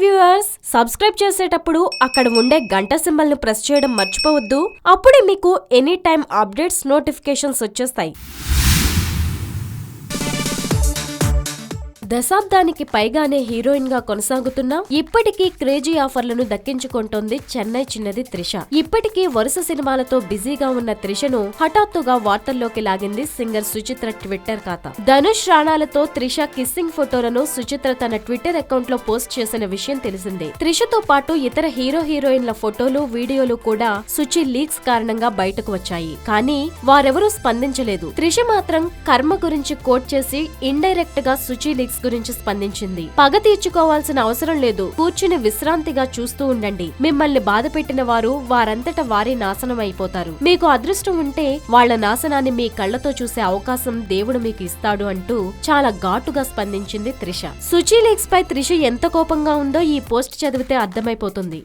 Viewers, subscribe చేసేటప్పుడు అక్కడ ఉండే గంట సింబల్ ను ప్రెస్ చేయడం మర్చిపోవద్దు. అప్పుడే మీకు ఎనీ టైం అప్డేట్స్ నోటిఫికేషన్స్ వచ్చేస్తాయి. దశాబ్దానికి పైగానే హీరోయిన్ గా కొనసాగుతున్న ఇప్పటికీ క్రేజీ ఆఫర్లను దక్కించుకుంటోంది చెన్నై చిన్నది త్రిష. ఇప్పటికీ వరుస సినిమాలతో బిజీగా ఉన్న త్రిషను హఠాత్తుగా వార్తల్లోకి లాగింది సింగర్ సుచిత్ర ట్విట్టర్ ఖాతా. ధనుష్ రాణాలతో త్రిష కిస్సింగ్ ఫోటోలను సుచిత్ర తన ట్విట్టర్ అకౌంట్ లో పోస్ట్ చేసిన విషయం తెలిసిందే. త్రిషతో పాటు ఇతర హీరోయిన్ల ఫోటోలు, వీడియోలు కూడా సుచి లీక్స్ కారణంగా బయటకు వచ్చాయి. కానీ వారెవరూ స్పందించలేదు. త్రిష మాత్రం కర్మ గురించి కోట్ చేసి ఇండైరెక్ట్ గా సుచి లీక్స్ గురించి స్పందించింది. పగ తీర్చుకోవాల్సిన అవసరం లేదు, కూర్చుని విశ్రాంతిగా చూస్తూ ఉండండి. మిమ్మల్ని బాధ పెట్టిన వారు వారంతట వారి నాశనం అయిపోతారు. మీకు అదృష్టం ఉంటే వాళ్ల నాశనాన్ని మీ కళ్లతో చూసే అవకాశం దేవుడు మీకు ఇస్తాడు అంటూ చాలా ఘాటుగా స్పందించింది త్రిష. సుచి లీక్స్ పై త్రిష ఎంత కోపంగా ఉందో ఈ పోస్ట్ చదివితే అర్థమైపోతుంది.